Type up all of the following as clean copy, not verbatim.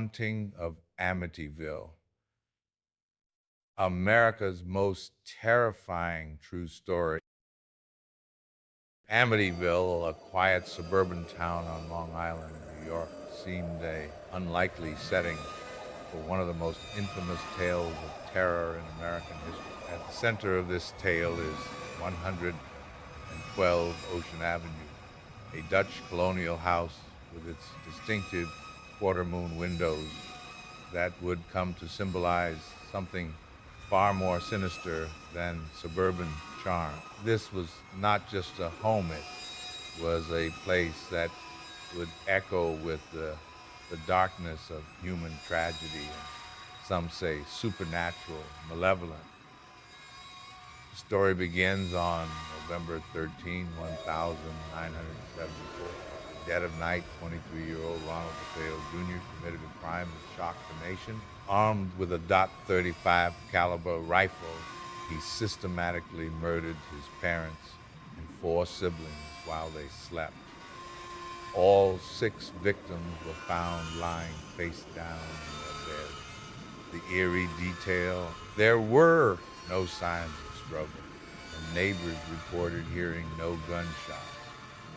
haunting of Amityville, America's most terrifying true story. Amityville, a quiet suburban town on Long Island, New York, seemed a unlikely setting for one of the most infamous tales of terror in American history. At the center of this tale is 112 Ocean Avenue, a Dutch colonial house with its distinctive quarter-moon windows that would come to symbolize something far more sinister than suburban charm. This was not just a home, it was a place that would echo with the darkness of human tragedy and some say supernatural, malevolent. The story begins on November 13, 1974. At the dead of night, 23-year-old Ronald DeFeo Jr. committed a crime that shocked the nation. Armed with a .35 caliber rifle, he systematically murdered his parents and 4 siblings while they slept. All 6 victims were found lying face down in their beds. The eerie detail: there were no signs of struggle, and neighbors reported hearing no gunshots,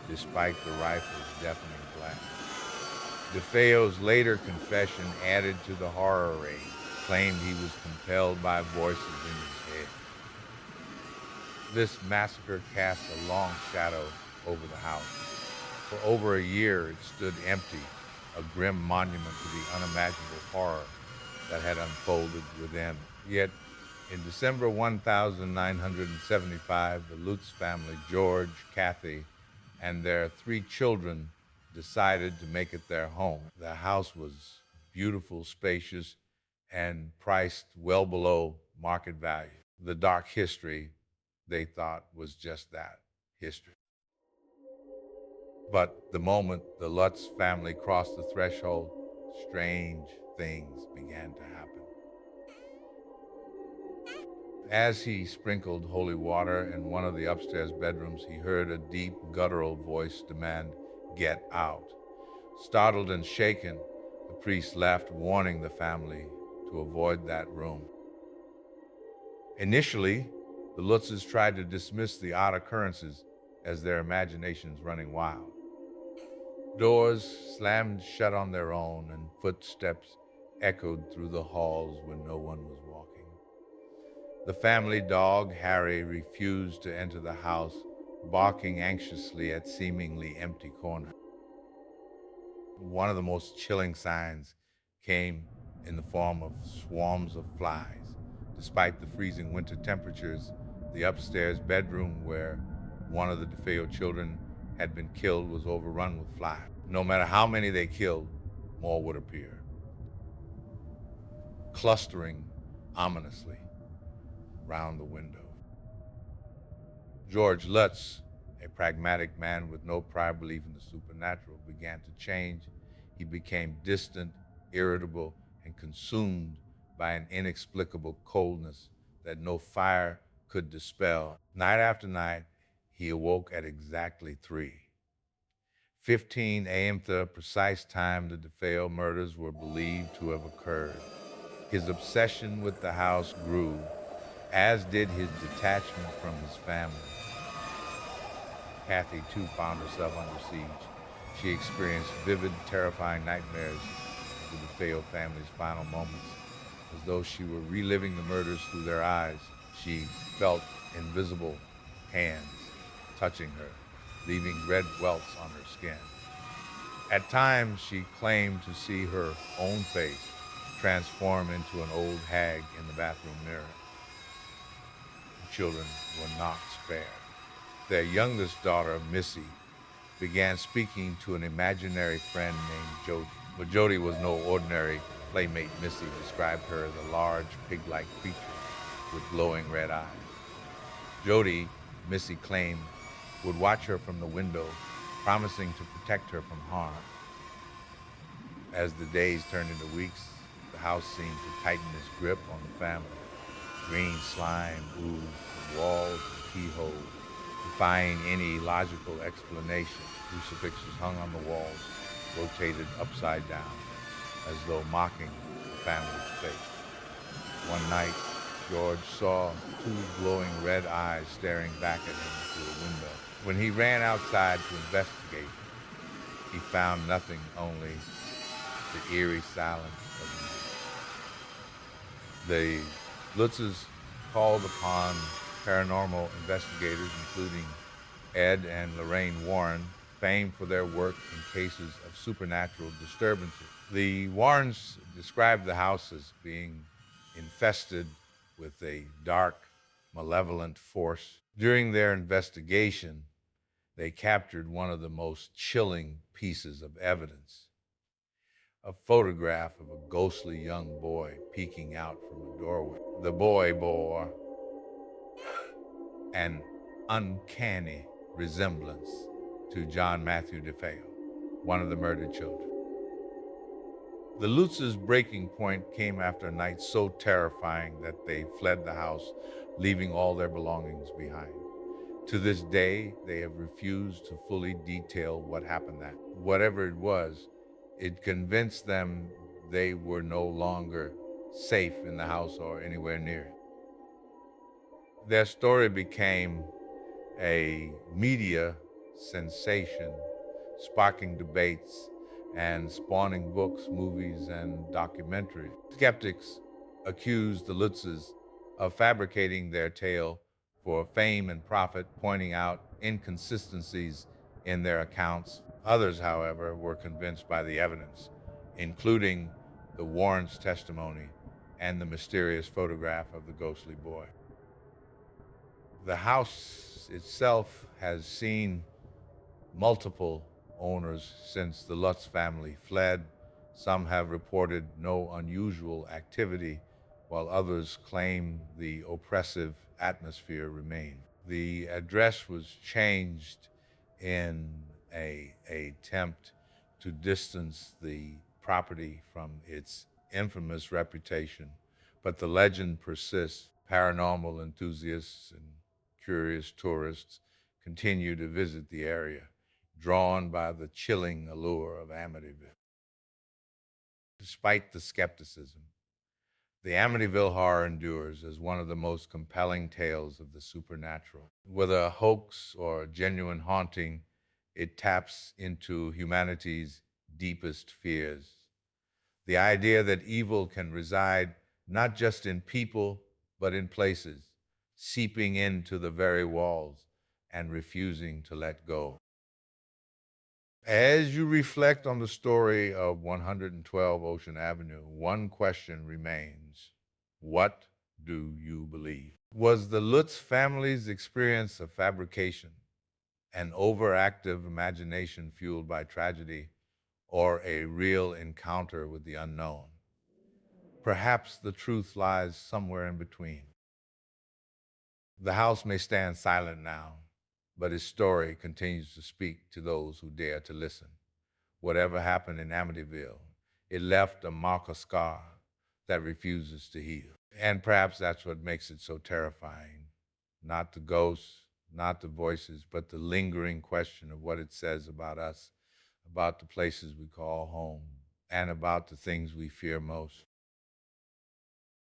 despite the rifle's deafening blast. DeFeo's later confession added to the horror rate, claimed he was compelled by voices in his head. This massacre cast a long shadow over the house. For over a year, it stood empty, a grim monument to the unimaginable horror that had unfolded within. Yet, in December 1975, the Lutz family, George, Kathy, and their 3 children decided to make it their home. The house was beautiful, spacious, and priced well below market value. The dark history, they thought, was just that, history. But the moment the Lutz family crossed the threshold, strange things began to happen. As he sprinkled holy water in one of the upstairs bedrooms, he heard a deep, guttural voice demand, "Get out." Startled and shaken, the priest left, warning the family to avoid that room. Initially, the Lutzes tried to dismiss the odd occurrences as their imaginations running wild. Doors slammed shut on their own, and footsteps echoed through the halls when no one was walking. The family dog, Harry, refused to enter the house, barking anxiously at seemingly empty corners. One of the most chilling signs came in the form of swarms of flies. Despite the freezing winter temperatures, the upstairs bedroom where one of the DeFeo children had been killed was overrun with flies. No matter how many they killed, more would appear, clustering ominously round the window. George Lutz, a pragmatic man with no prior belief in the supernatural, began to change. He became distant, irritable, and consumed by an inexplicable coldness that no fire could dispel. Night after night, he awoke at exactly 3:15 a.m., the precise time the DeFeo murders were believed to have occurred. His obsession with the house grew, as did his detachment from his family. Kathy, too, found herself under siege. She experienced vivid, terrifying nightmares of the DeFeo family's final moments. As though she were reliving the murders through their eyes, she felt invisible hands touching her, leaving red welts on her skin. At times, she claimed to see her own face transform into an old hag in the bathroom mirror. The children were not spared. Their youngest daughter, Missy, began speaking to an imaginary friend named Jody. But Jody was no ordinary playmate. Missy described her as a large, pig-like creature with glowing red eyes. Jody, Missy claimed, would watch her from the window, promising to protect her from harm. As the days turned into weeks, the house seemed to tighten its grip on the family. Green slime oozed from walls and keyholes, defying any logical explanation. Crucifixes hung on the walls, rotated upside down. as though mocking the family's fate. One night, George saw two glowing red eyes staring back at him through a window. When he ran outside to investigate, he found nothing, only the eerie silence of the night. The Lutzes called upon paranormal investigators, including Ed and Lorraine Warren, famed for their work in cases of supernatural disturbances. The Warrens described the house as being infested with a dark, malevolent force. During their investigation, they captured one of the most chilling pieces of evidence, a photograph of a ghostly young boy peeking out from a doorway. The boy bore an uncanny resemblance to John Matthew DeFeo, one of the murdered children. The Lutz's breaking point came after a night so terrifying that they fled the house, leaving all their belongings behind. To this day, they have refused to fully detail what happened that. Whatever it was, it convinced them they were no longer safe in the house or anywhere near it. Their story became a media sensation, sparking debates and spawning books, movies, and documentaries. Skeptics accused the Lutzes of fabricating their tale for fame and profit, pointing out inconsistencies in their accounts. Others, however, were convinced by the evidence, including the Warrens' testimony and the mysterious photograph of the ghostly boy. The house itself has seen multiple owners since the Lutz family fled. Some have reported no unusual activity, while others claim the oppressive atmosphere remained. The address was changed in a attempt to distance the property from its infamous reputation, but the legend persists. Paranormal enthusiasts and curious tourists continue to visit the area, drawn by the chilling allure of Amityville. Despite the skepticism, the Amityville Horror endures as one of the most compelling tales of the supernatural. Whether a hoax or a genuine haunting, it taps into humanity's deepest fears. The idea that evil can reside not just in people, but in places, seeping into the very walls and refusing to let go. As you reflect on the story of 112 Ocean Avenue, one question remains. What do you believe? Was the Lutz family's experience a fabrication, an overactive imagination fueled by tragedy, or a real encounter with the unknown? Perhaps the truth lies somewhere in between. The house may stand silent now, but its story continues to speak to those who dare to listen. Whatever happened in Amityville, it left a mark, a scar that refuses to heal. And perhaps that's what makes it so terrifying. Not the ghosts, not the voices, but the lingering question of what it says about us, about the places we call home, and about the things we fear most.